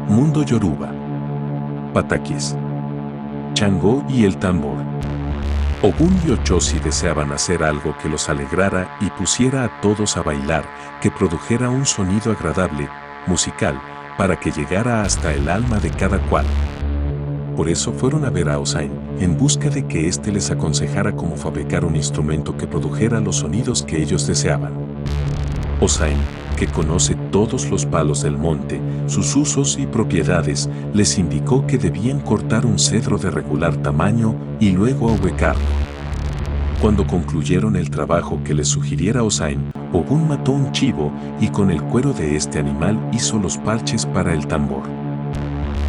Mundo Yoruba. Pataquis. Changó y el tambor. Ogún y Ochosi deseaban hacer algo que los alegrara y pusiera a todos a bailar, que produjera un sonido agradable, musical, para que llegara hasta el alma de cada cual. Por eso fueron a ver a Osain, en busca de que éste les aconsejara cómo fabricar un instrumento que produjera los sonidos que ellos deseaban. Osain, que conoce todos los palos del monte, sus usos y propiedades, les indicó que debían cortar un cedro de regular tamaño y luego ahuecarlo. Cuando concluyeron el trabajo que les sugiriera Osain, Ogún mató un chivo y con el cuero de este animal hizo los parches para el tambor.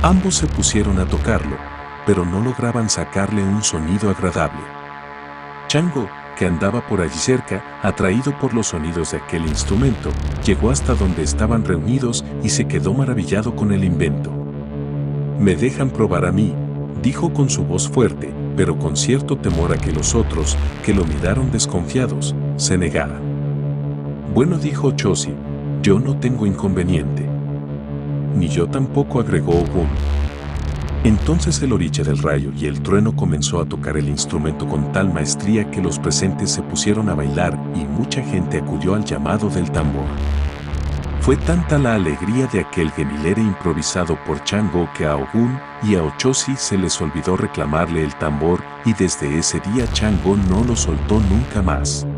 Ambos se pusieron a tocarlo, pero no lograban sacarle un sonido agradable. Chango, que andaba por allí cerca, atraído por los sonidos de aquel instrumento, llegó hasta donde estaban reunidos y se quedó maravillado con el invento. «Me dejan probar a mí», dijo con su voz fuerte, pero con cierto temor a que los otros, que lo miraron desconfiados, se negaran. «Bueno», dijo Ochosi, «yo no tengo inconveniente». «Ni yo tampoco», agregó Ogún. Entonces el oricha del rayo y el trueno comenzó a tocar el instrumento con tal maestría que los presentes se pusieron a bailar y mucha gente acudió al llamado del tambor. Fue tanta la alegría de aquel gemilere improvisado por Chango que a Ogún y a Ochosi se les olvidó reclamarle el tambor y desde ese día Chango no lo soltó nunca más.